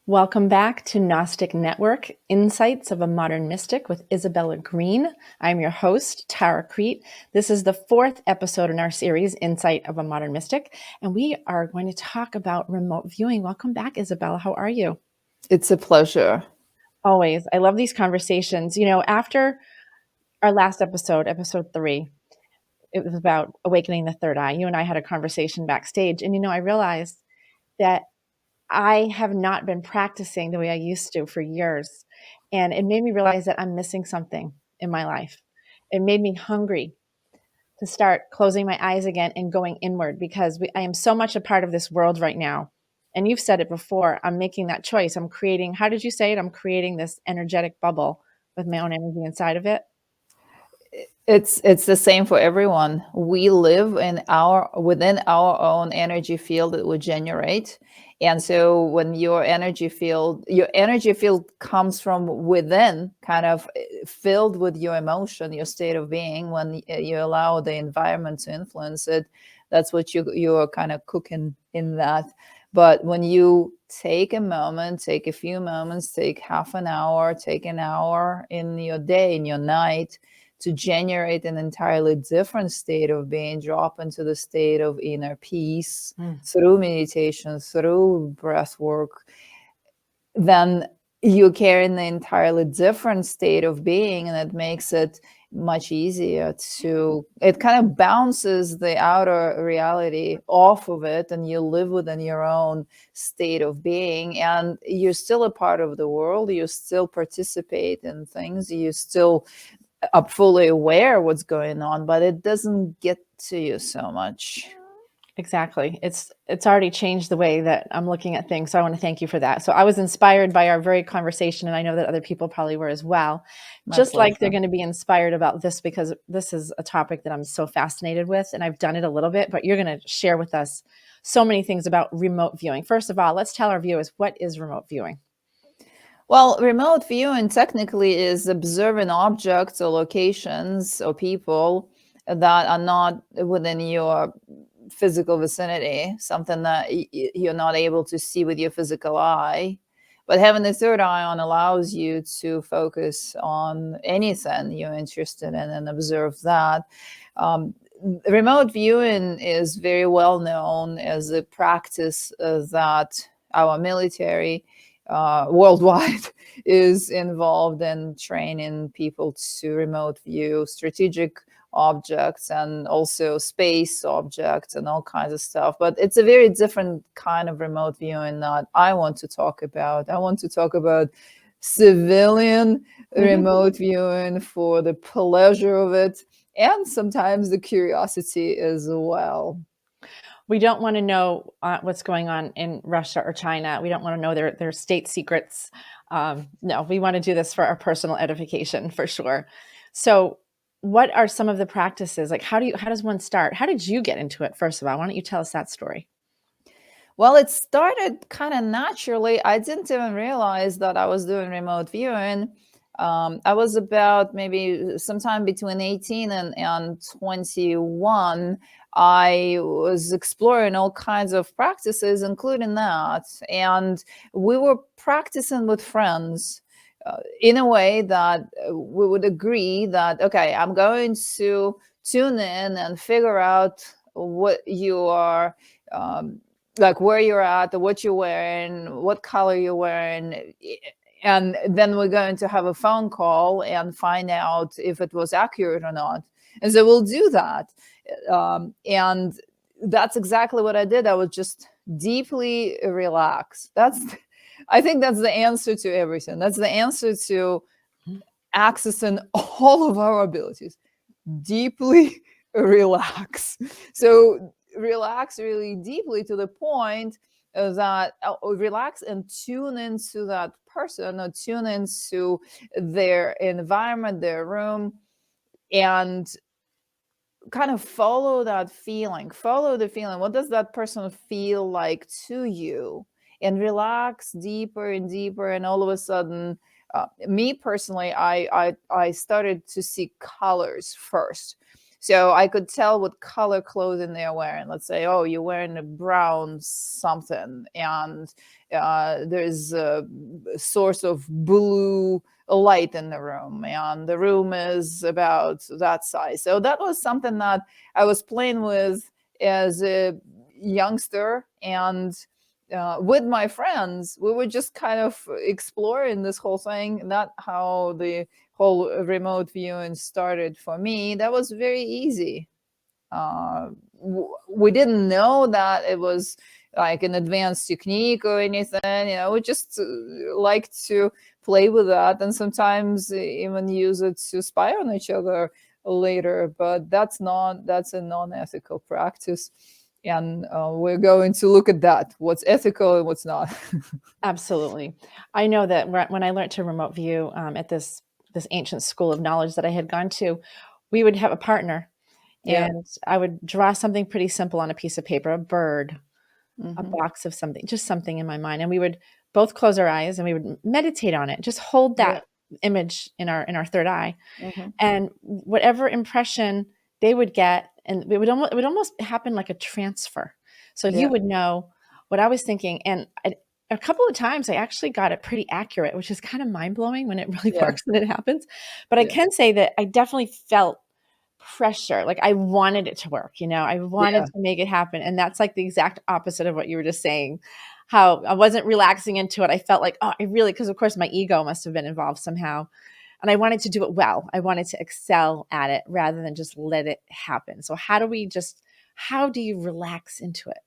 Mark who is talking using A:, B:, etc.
A: Welcome back to Gnostic Network, Insights of a Modern Mystic with Isabella Greene. I'm your host, Tara Crete. This is the fourth episode in our series, Insight of a Modern Mystic, and we are going to talk about remote viewing. Welcome back, Isabella. How are you?
B: It's a pleasure.
A: Always. I love these conversations. You know, after our last episode, episode 3, it was about awakening the third eye. You and I had a conversation backstage, and I realized that I have not been practicing the way I used to for years. And it made me realize that I'm missing something in my life. It made me hungry to start closing my eyes again and going inward because I am so much a part of this world right now. And you've said it before, I'm making that choice. I'm creating, how did you say it? I'm creating this energetic bubble with my own energy inside of it.
B: It's the same for everyone. We live within our own energy field that we generate. And so when your energy field comes from within, kind of filled with your emotion, your state of being. When you allow the environment to influence it, that's what you're kind of cooking in that. But when you take a moment, take a few moments, take half an hour, take an hour in your day, in your night, to generate an entirely different state of being, drop into the state of inner peace through meditation, through breath work, then you carry an entirely different state of being, and it makes it much easier it kind of bounces the outer reality off of it, and you live within your own state of being, and you're still a part of the world. You still participate in things. You still are fully aware what's going on, but it doesn't get to you so much.
A: Exactly. It's already changed the way that I'm looking at things. So I want to thank you for that. So I was inspired by our very conversation, and I know that other people probably were as well. Just like they're going to be inspired about this, because this is a topic that I'm so fascinated with, and I've done it a little bit, but you're going to share with us so many things about remote viewing. First of all, let's tell our viewers, what is remote viewing?
B: Well, remote viewing technically is observing objects or locations or people that are not within your physical vicinity, something that you're not able to see with your physical eye. But having the third eye on allows you to focus on anything you're interested in and observe that. Remote viewing is very well known as a practice that our military worldwide is involved in training people to remote view strategic objects and also space objects and all kinds of stuff. But it's a very different kind of remote viewing that I want to talk about. I want to talk about civilian remote viewing for the pleasure of it, and sometimes the curiosity as well.
A: We don't want to know what's going on in Russia or China. We don't want to know their state secrets. No, we want to do this for our personal edification, for sure. So what are some of the practices? Like, how does one start? How did you get into it, first of all? Why don't you tell us that story?
B: Well, it started kind of naturally. I didn't even realize that I was doing remote viewing. I was about maybe sometime between 18 and 21. I was exploring all kinds of practices, including that. And we were practicing with friends in a way that we would agree that, okay, I'm going to tune in and figure out what you are. Like where you're at, what you're wearing, what color you're wearing. And then we're going to have a phone call and find out if it was accurate or not. And so we'll do that. And that's exactly what I did. I was just deeply relaxed. I think that's the answer to everything. That's the answer to accessing all of our abilities. Deeply relax. So relax really deeply to the point that relax and tune into that person, or tune into their environment, their room, and kind of follow that feeling. Follow the feeling. What does that person feel like to you? And relax deeper and deeper, and all of a sudden, me personally, I started to see colors first. So I could tell what color clothing they're wearing. Let's say, oh, you're wearing a brown something, and there's a source of blue light in the room, and the room is about that size. So that was something that I was playing with as a youngster, and with my friends, we were just kind of exploring this whole thing. Not how the whole remote viewing started for me. That was very easy. We didn't know that it was like an advanced technique or anything. We just like to play with that, and sometimes even use it to spy on each other later. But that's a non-ethical practice, and we're going to look at that, what's ethical and what's not.
A: Absolutely. I know that when I learned to remote view at this ancient school of knowledge that I had gone to, we would have a partner,
B: Yeah.
A: and I would draw something pretty simple on a piece of paper, a bird, a
B: Hmm.
A: box of something, just something in my mind, and we would both close our eyes and we would meditate on it, just hold
B: Yeah.
A: that image in our third eye,
B: Hmm.
A: and whatever impression they would get, and it would almost happen like a transfer. So you
B: Yeah.
A: would know what I was thinking, and a couple of times I actually got it pretty accurate, which is kind of mind blowing when it really
B: Yeah.
A: works and it happens. But I
B: Yeah.
A: can say that I definitely felt pressure. Like I wanted it to work, I wanted
B: Yeah.
A: to make it happen. And that's like the exact opposite of what you were just saying. How I wasn't relaxing into it. I felt like, oh, I really, because of course my ego must have been involved somehow. And I wanted to do it well. I wanted to excel at it rather than just let it happen. So how do you relax into it?